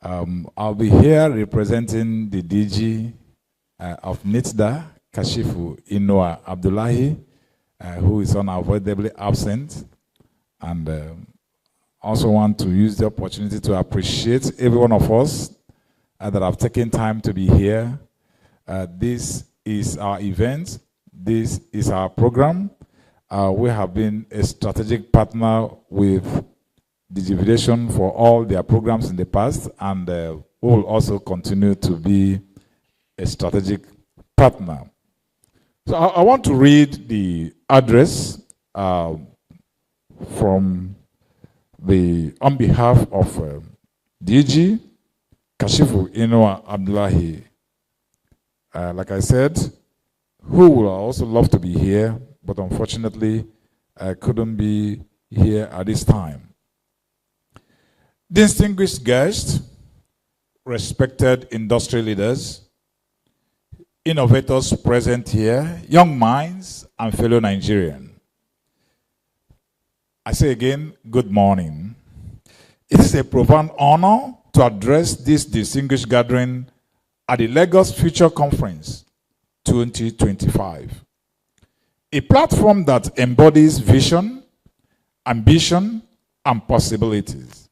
I'll be here representing the DG of NITDA, Kashifu Inua Abdullahi, who is unavoidably absent. And also want to use the opportunity to appreciate every one of us that have taken time to be here. This is our event. This is our program. We have been a strategic partner with the Division for all their programs in the past, and we will also continue to be a strategic partner. So I want to read the address on behalf of DG Kashifu Inua Abdullahi. Like I said, who would also love to be here, but unfortunately couldn't be here at this time. Distinguished guests, respected industry leaders, innovators present here, young minds, and fellow Nigerians. I say again, good morning. It is a profound honor to address this distinguished gathering at the Lagos Future Conference 2025, a platform that embodies vision, ambition, and possibilities.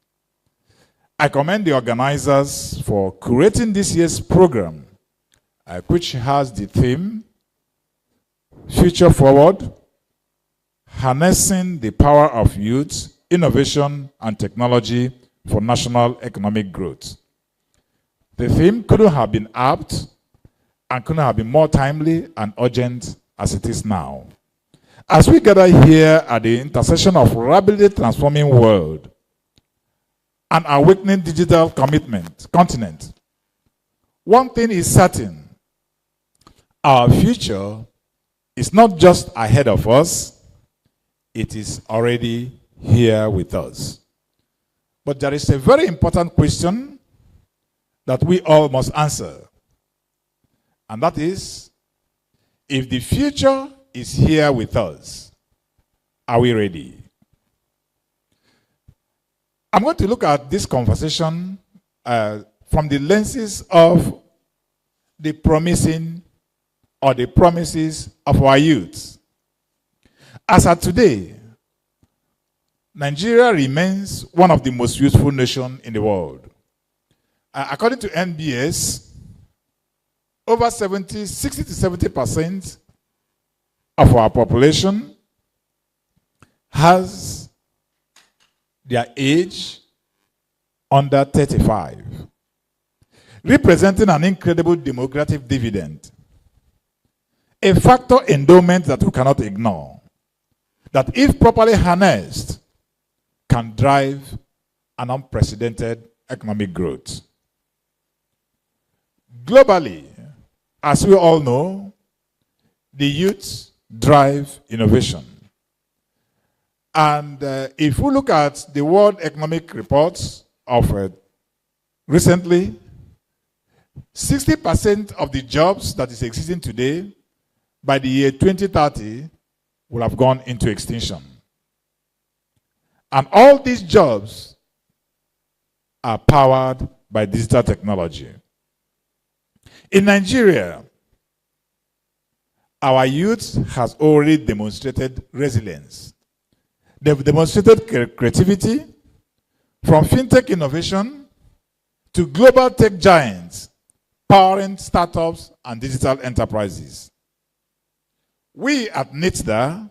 I commend the organizers for curating this year's program, which has the theme, Future Forward, Harnessing the Power of Youth, Innovation, and Technology for National Economic Growth. The theme couldn't have been apt and couldn't have been more timely and urgent as it is now. As we gather here at the intersection of rapidly transforming world and awakening digital continent, one thing is certain: our future is not just ahead of us, it is already here with us. But there is a very important question that we all must answer, and that is, if the future is here with us, are we ready? I'm going to look at this conversation from the lenses of the promising or the promises of our youth. As of today, Nigeria remains one of the most youthful nations in the world. According to NBS, over 60 to 70% of our population has their age under 35, representing an incredible demographic dividend, a factor endowment that we cannot ignore, that if properly harnessed, can drive an unprecedented economic growth. Globally, as we all know, the youth drive innovation. And if we look at the World Economic Reports of recently, 60% of the jobs that is existing today, by the year 2030, will have gone into extinction. And all these jobs are powered by digital technology. In Nigeria, our youth has already demonstrated resilience. They've demonstrated creativity, from fintech innovation to global tech giants, powering startups and digital enterprises. We at NITDA,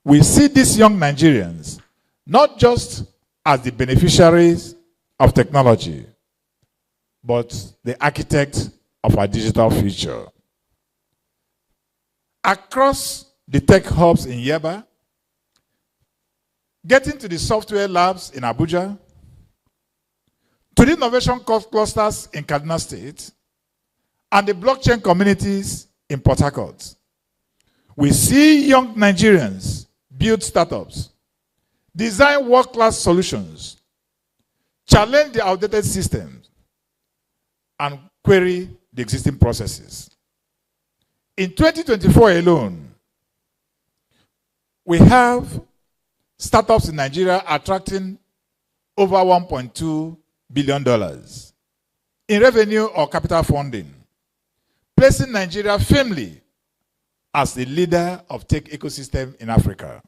we see these young Nigerians not just as the beneficiaries of technology, but the architects of our digital future. Across the tech hubs in Yaba, getting to the software labs in Abuja, to the innovation clusters in Kaduna State, and the blockchain communities in Port Harcourt, we see young Nigerians build startups, design world-class solutions, challenge the outdated systems, and query the existing processes. In 2024 alone, we have startups in Nigeria attracting over $1.2 billion in revenue or capital funding, placing Nigeria firmly as the leader of tech ecosystem in Africa.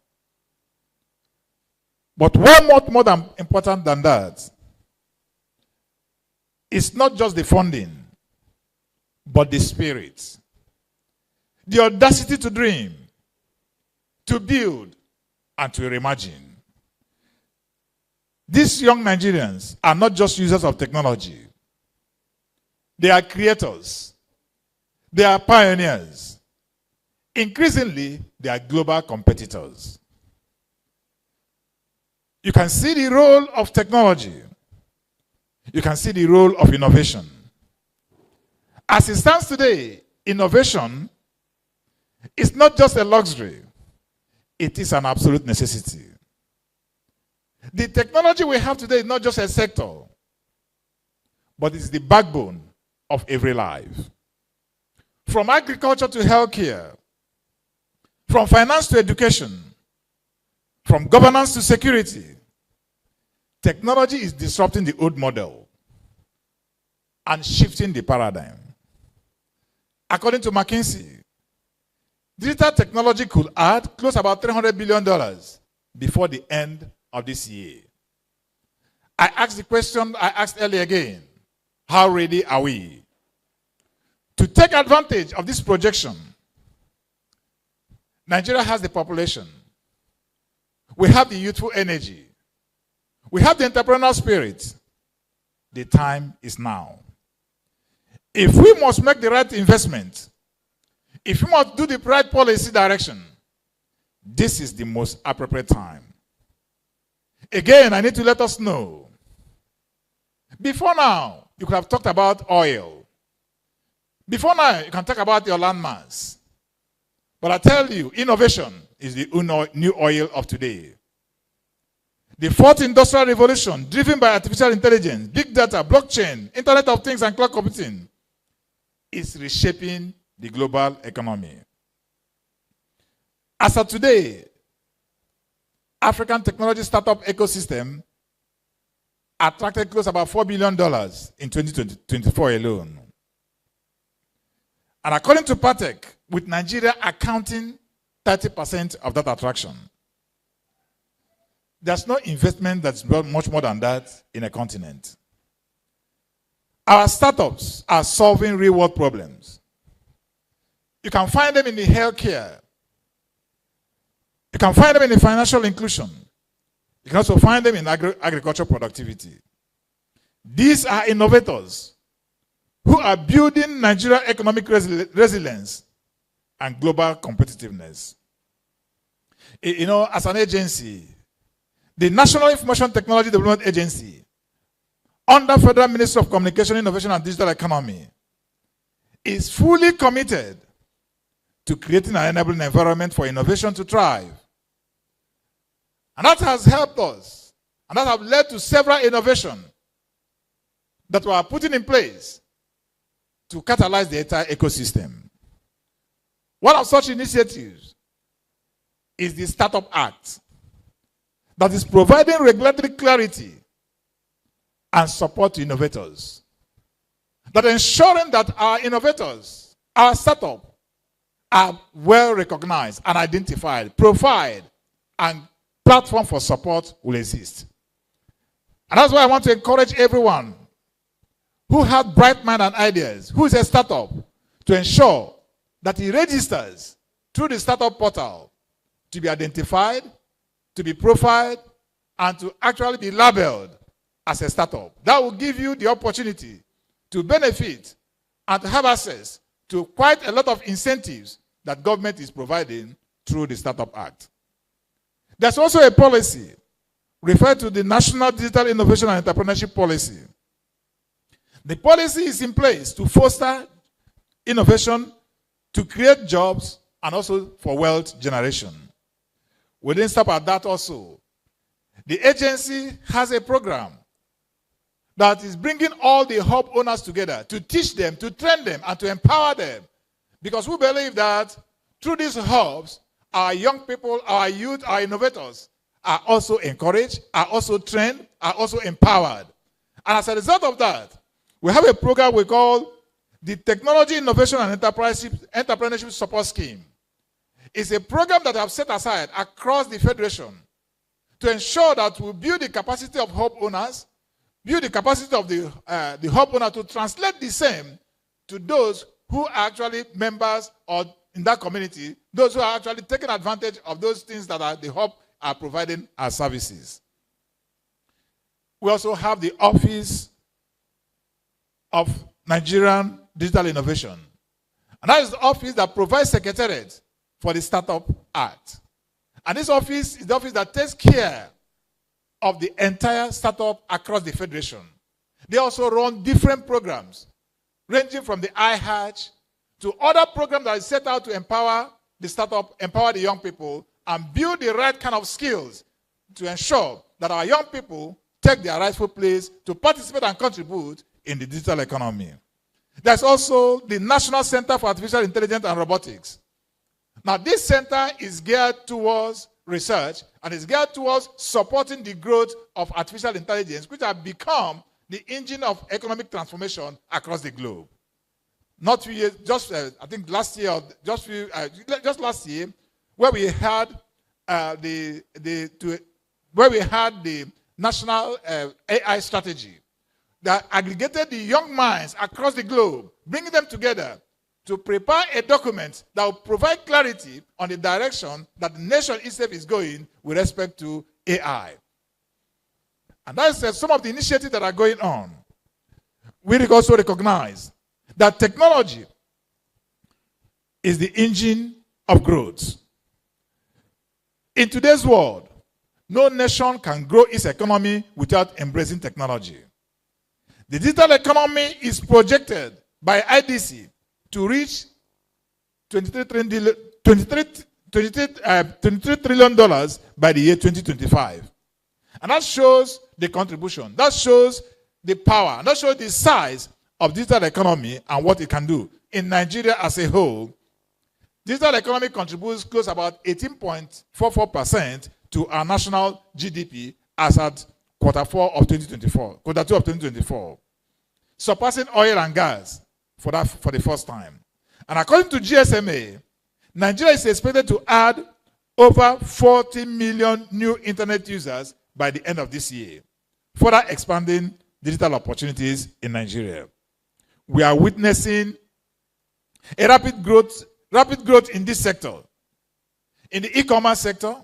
But one more than important than that, it's not just the funding, but the spirit, the audacity to dream, to build, and to reimagine. These young Nigerians are not just users of technology. They are creators. They are pioneers. Increasingly, they are global competitors. You can see the role of technology. You can see the role of innovation. As it stands today, innovation is not just a luxury. It is an absolute necessity. The technology we have today is not just a sector, but it's the backbone of every life. From agriculture to healthcare, from finance to education, from governance to security, technology is disrupting the old model and shifting the paradigm. According to McKinsey, digital technology could add close to about $300 billion before the end of this year. I asked the question I asked earlier again, how ready are we to take advantage of this projection? Nigeria has the population. We have the youthful energy. We have the entrepreneurial spirit. The time is now. If we must make the right investment, if we must do the right policy direction, this is the most appropriate time. Again, I need to let us know. Before now, you could have talked about oil. Before now, you can talk about your landmass. But I tell you, innovation is the new oil of today. The fourth industrial revolution, driven by artificial intelligence, big data, blockchain, Internet of Things, and cloud computing, is reshaping the global economy. As of today, African technology startup ecosystem attracted close to about $4 billion in 2024 alone. And according to Patek, with Nigeria accounting 30% of that attraction, there's no investment that's much more than that in a continent. Our startups are solving real-world problems. You can find them in the healthcare. You can find them in the financial inclusion. You can also find them in agricultural productivity. These are innovators who are building Nigerian economic resilience and global competitiveness. You know, as an agency, the National Information Technology Development Agency, under Federal Ministry of Communication, Innovation, and Digital Economy, is fully committed to creating an enabling environment for innovation to thrive. And that has helped us, and that has led to several innovations that were put in place to catalyze the entire ecosystem. One of such initiatives is the Startup Act that is providing regulatory clarity and support to innovators, that ensuring that our innovators, our startups, are well recognized and identified, profiled, and platform for support will exist. And that's why I want to encourage everyone who has bright mind and ideas, who is a startup, to ensure that he registers through the startup portal to be identified, to be profiled, and to actually be labeled as a startup. That will give you the opportunity to benefit and to have access to quite a lot of incentives that government is providing through the Startup Act. There's also a policy referred to the National Digital Innovation and Entrepreneurship Policy. The policy is in place to foster innovation, to create jobs, and also for wealth generation. We didn't stop at that also. The agency has a program that is bringing all the hub owners together to teach them, to train them, and to empower them. Because we believe that through these hubs, our young people, our youth, our innovators are also encouraged, are also trained, are also empowered. And as a result of that, we have a program we call the Technology Innovation and Entrepreneurship Support Scheme. It's a program that I have set aside across the Federation to ensure that we build the capacity of hub owners, build the capacity of the hub owner to translate the same to those who are actually members or in that community, those who are actually taking advantage of those things that the hub are providing as services. We also have the Office of Nigerian Digital Innovation. And that is the office that provides secretariat for the Startup Act. And this office is the office that takes care of the entire startup across the Federation. They also run different programs, ranging from the iHatch to other programs that are set out to empower the startup, empower the young people, and build the right kind of skills to ensure that our young people take their rightful place to participate and contribute in the digital economy. There's also the National Center for Artificial Intelligence and Robotics. Now, this center is geared towards research and is geared towards supporting the growth of artificial intelligence, which have become the engine of economic transformation across the globe. Not 2 years, just I think last year, just last year, where we had the national AI strategy that aggregated the young minds across the globe, bringing them together to prepare a document that will provide clarity on the direction that the nation itself is going with respect to AI. And that's some of the initiatives that are going on. We also recognize that technology is the engine of growth. In today's world, no nation can grow its economy without embracing technology. The digital economy is projected by IDC to reach $23 trillion by the year 2025. And that shows the contribution. That shows the power. That shows the size of digital economy and what it can do. In Nigeria as a whole, digital economy contributes close about 18.44% to our national GDP as at quarter two of 2024, surpassing oil and gas for the first time. And according to GSMA, Nigeria is expected to add over 40 million new internet users by the end of this year, further expanding digital opportunities in Nigeria. We are witnessing a rapid growth in this sector, in the e-commerce sector,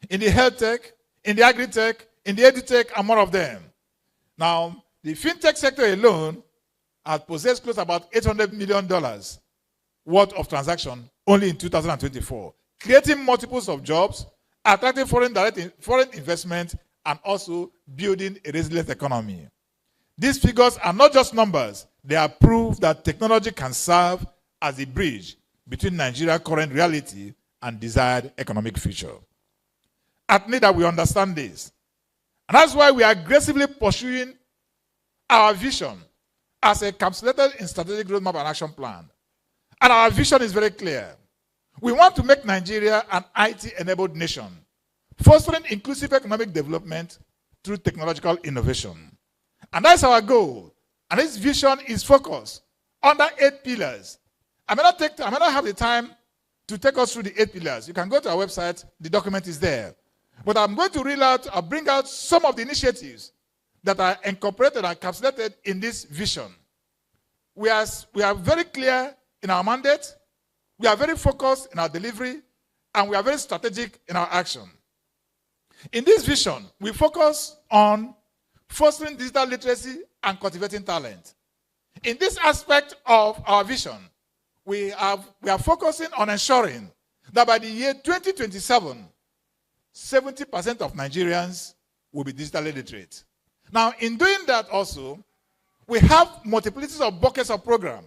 in the health tech, in the agri-tech, in the edu-tech, and more of them. Now, the fintech sector alone has possessed close to about $800 million worth of transaction only in 2024, creating multiples of jobs, attracting foreign investment, and also building a resilient economy. These figures are not just numbers. They are proof that technology can serve as a bridge between Nigeria's current reality and desired economic future. At NIDA, we understand this. And that's why we are aggressively pursuing our vision as encapsulated in strategic roadmap and action plan. And our vision is very clear. We want to make Nigeria an IT-enabled nation, fostering inclusive economic development through technological innovation. And that's our goal. And this vision is focused under 8 pillars. I may not have the time to take us through the 8 pillars. You can go to our website. The document is there. But I'm going to bring out some of the initiatives that are incorporated and encapsulated in this vision. We are very clear in our mandate, we are very focused in our delivery, and we are very strategic in our action. In this vision, we focus on fostering digital literacy and cultivating talent. In this aspect of our vision, we are focusing on ensuring that by the year 2027, 70% of Nigerians will be digitally literate. Now, in doing that also, we have multiplicities of buckets of program.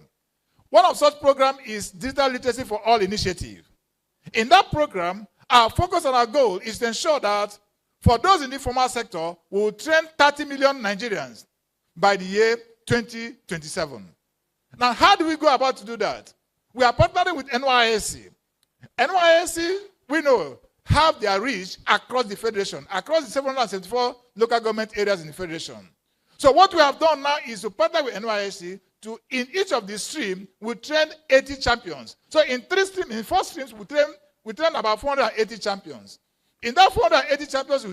One of such programs is Digital Literacy for All initiative. In that program, our focus and our goal is to ensure that for those in the formal sector, we will train 30 million Nigerians by the year 2027. Now, how do we go about to do that? We are partnering with NYSC. NYSC, we know, have their reach across the Federation, across the 774 local government areas in the Federation. So what we have done now is to partner with NYSC to, in each of the streams, we train 80 champions. So in 4 streams, we train about 480 champions. In that 480 champions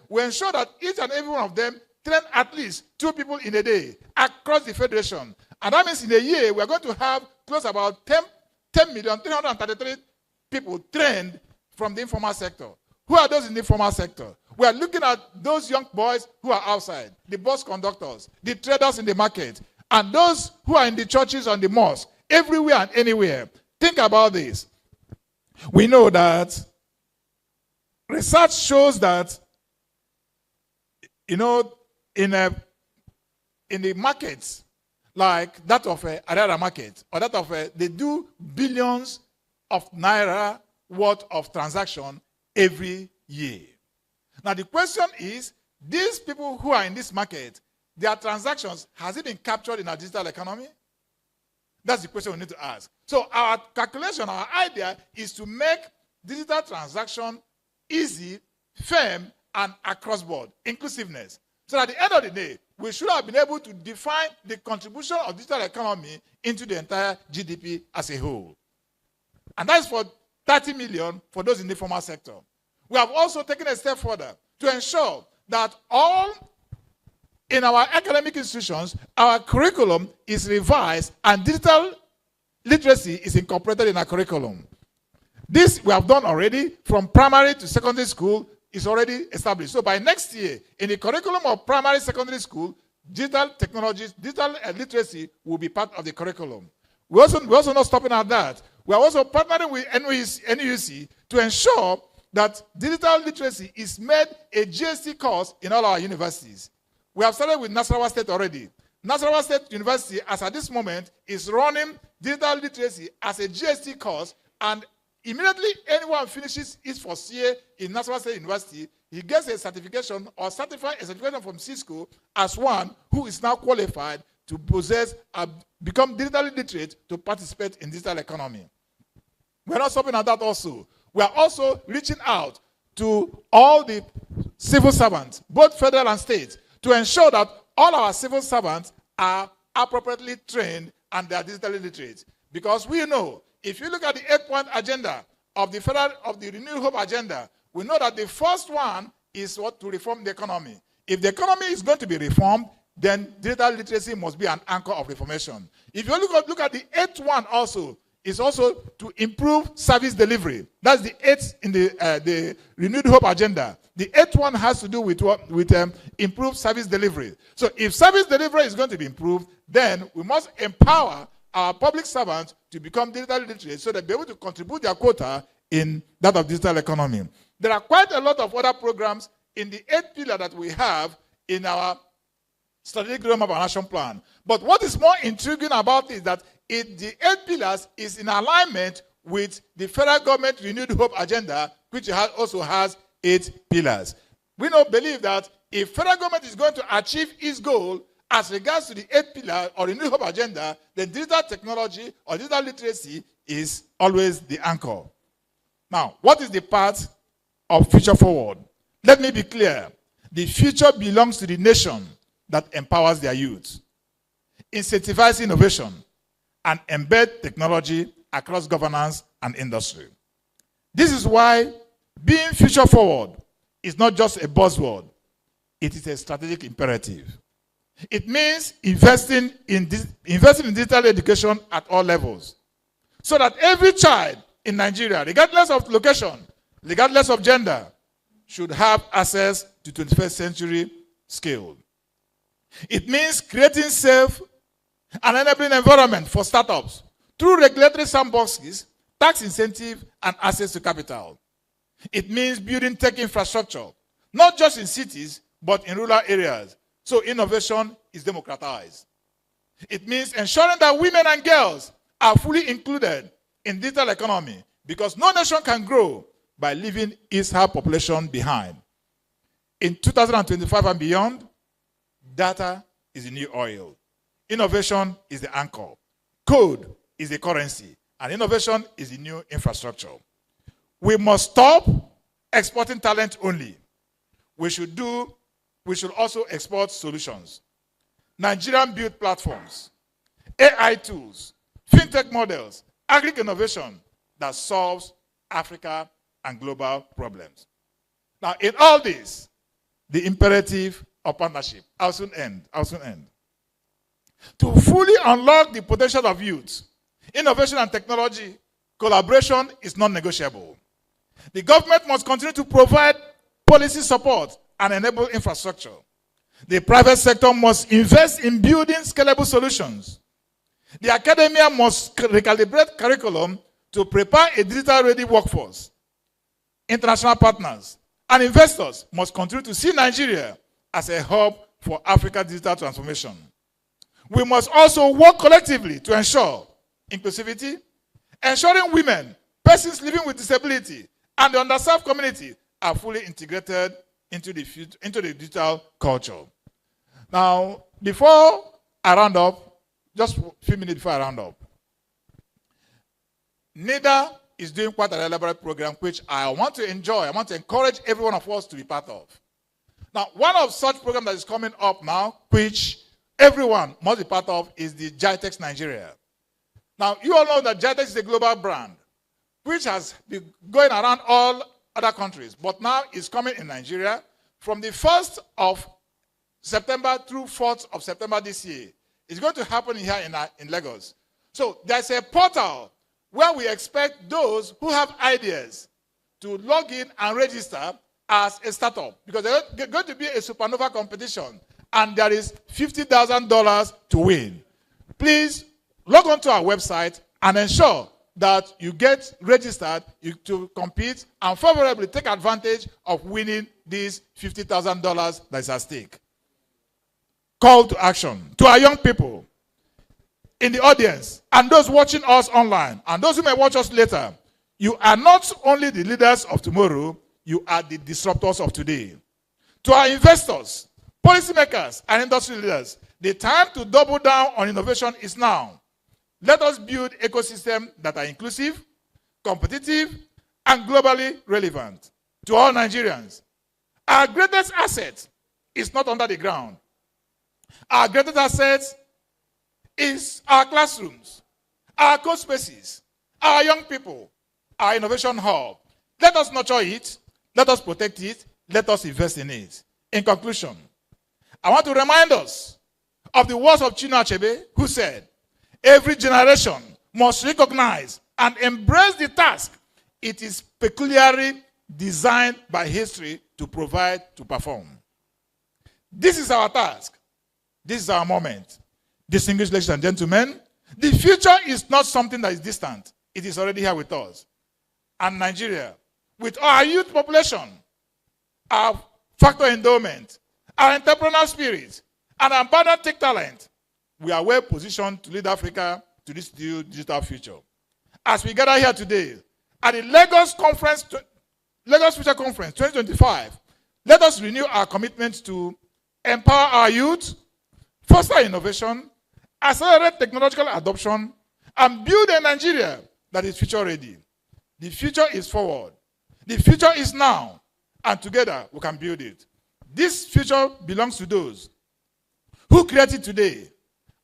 we ensure that each and every one of them train at least 2 people in a day across the federation. And that means in a year, we are going to have close about 10,333,000 people trained from the informal sector. Who are those in the informal sector? We are looking at those young boys who are outside, the bus conductors, the traders in the market, and those who are in the churches and the mosques, everywhere and anywhere. Think about this. We know that research shows that, in the markets, like that of Ariara market, or that of, they do billions of naira worth of transaction every year. Now the question is, these people who are in this market, their transactions, has it been captured in our digital economy? That's the question we need to ask. So our calculation, our idea is to make digital transaction easy, firm, and across board, inclusiveness. So at the end of the day, we should have been able to define the contribution of digital economy into the entire GDP as a whole. And that's for 30 million for those in the formal sector. We have also taken a step further to ensure that all in our academic institutions, our curriculum is revised and digital literacy is incorporated in our curriculum. This we have done already from primary to secondary school is already established. So by next year, in the curriculum of primary, secondary school, digital technologies, digital literacy will be part of the curriculum. We're also not stopping at that. We are also partnering with NUC to ensure that digital literacy is made a GST course in all our universities. We have started with Nasarawa State already. Nasarawa State University, as at this moment, is running digital literacy as a GST course, and immediately anyone finishes his first year in Nasarawa State University, he gets a certification or certified a certification from Cisco as one who is now qualified to possess, become digitally literate to participate in digital economy. We're not stopping at that also. We are also reaching out to all the civil servants, both federal and state, to ensure that all our civil servants are appropriately trained and they are digitally literate. Because we know, if you look at the 8-point agenda of the Renewed Hope agenda, we know that the first one is what? To reform the economy. If the economy is going to be reformed, then digital literacy must be an anchor of reformation. If you look at the 8th one also, is also to improve service delivery. That's the 8th in the Renewed Hope agenda. The 8th one has to do with what? With improved service delivery. So if service delivery is going to be improved, then we must empower our public servants to become digitally literate so that they're able to contribute their quota in that of digital economy. There are quite a lot of other programs in the 8th pillar that we have in our strategic roadmap of our national plan. But what is more intriguing about it is that the 8 pillars is in alignment with the federal government Renewed Hope agenda, which also has 8 pillars. We don't believe that if federal government is going to achieve its goal as regards to the 8 pillar or Renewed Hope agenda, then digital technology or digital literacy is always the anchor. Now, what is the path of future forward? Let me be clear. The future belongs to the nation that empowers their youth, incentivizes innovation, and embed technology across governance and industry. This is why being future forward is not just a buzzword. It is a strategic imperative. It means investing in digital education at all levels, so that every child in Nigeria, regardless of location, regardless of gender, should have access to 21st century skills. It means creating safe and enabling environment for startups through regulatory sandboxes, tax incentive, and access to capital. It means building tech infrastructure, not just in cities, but in rural areas, so innovation is democratized. It means ensuring that women and girls are fully included in digital economy, because no nation can grow by leaving its high population behind. In 2025 and beyond, data is the new oil. Innovation is the anchor. Code is the currency. And innovation is the new infrastructure. We must stop exporting talent only. We should also export solutions. Nigerian-built platforms, AI tools, fintech models, agric innovation that solves Africa and global problems. Now, in all this, the imperative of partnership, I'll soon end. To fully unlock the potential of youth, innovation and technology, collaboration is non-negotiable. The government must continue to provide policy support and enable infrastructure. The private sector must invest in building scalable solutions. The academia must recalibrate curriculum to prepare a digital-ready workforce. International partners and investors must continue to see Nigeria as a hub for Africa's digital transformation. We must also work collectively to ensure inclusivity, ensuring women, persons living with disability, and the underserved community are fully integrated into the digital culture. Now, before I round up, just a few minutes before I round up, NIDA is doing quite an elaborate program which I want to encourage every one of us to be part of. Now, one of such programs that is coming up now, which everyone must be part of, is the GITEX Nigeria. Now, you all know that GITEX is a global brand, which has been going around all other countries, but now is coming in Nigeria from the 1st of September through 4th of September this year. It's going to happen here in Lagos. So there's a portal where we expect those who have ideas to log in and register as a startup, because there's going to be a supernova competition and there is $50,000 to win. Please log on to our website and ensure that you get registered to compete and favorably take advantage of winning this $50,000 that is at stake. Call to action to our young people in the audience and those watching us online and those who may watch us later. You are not only the leaders of tomorrow, you are the disruptors of today. To our investors, policymakers, and industry leaders, the time to double down on innovation is now. Let us build ecosystems that are inclusive, competitive, and globally relevant. To all Nigerians, our greatest asset is not under the ground. Our greatest asset is our classrooms, our co-spaces, our young people, our innovation hub. Let us nurture it, let us protect it, let us invest in it. In conclusion, I want to remind us of the words of Chinua Achebe, who said, "Every generation must recognize and embrace the task it is peculiarly designed by history to provide, to perform." This is our task. This is our moment. Distinguished ladies and gentlemen, the future is not something that is distant. It is already here with us. And Nigeria, with our youth population, our factor endowment, our entrepreneurial spirit, and our abundant tech talent, we are well positioned to lead Africa to this new digital future. As we gather here today at the Lagos Future Conference 2025, let us renew our commitment to empower our youth, foster innovation, accelerate technological adoption, and build a Nigeria that is future ready. The future is forward. The future is now, and together we can build it. This future belongs to those who create it today.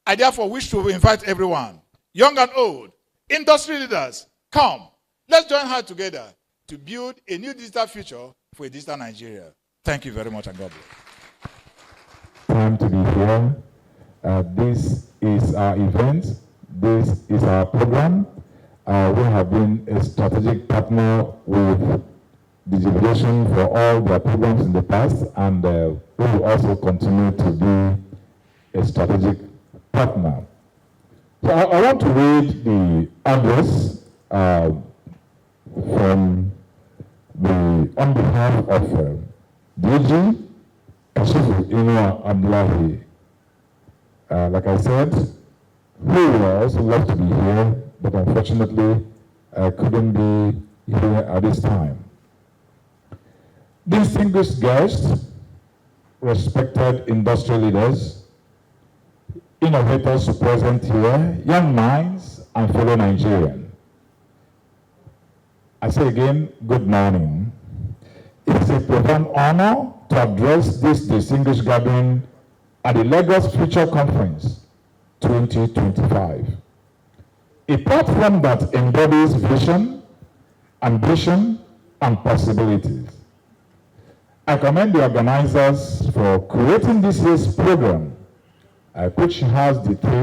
I therefore wish to invite everyone, young and old, industry leaders, come. Let's join hands together to build a new digital future for a digital Nigeria. Thank you very much, and God bless. Time to be here. This is our event. This is our program. We have been a strategic partner with Digitalization for all their programs in the past, and we will also continue to be a strategic partner. So I want to read the address on behalf of DG Kashifu Inua Abdullahi. Like I said, we would also love to be here, but unfortunately couldn't be here at this time. Distinguished guests, respected industry leaders, innovators present here, young minds, and fellow Nigerians. I say again, good morning. It is a profound honor to address this distinguished gathering at the Lagos Future Conference 2025. A platform that embodies vision, ambition, and possibilities. I commend the organizers for creating this year's program, which has the theme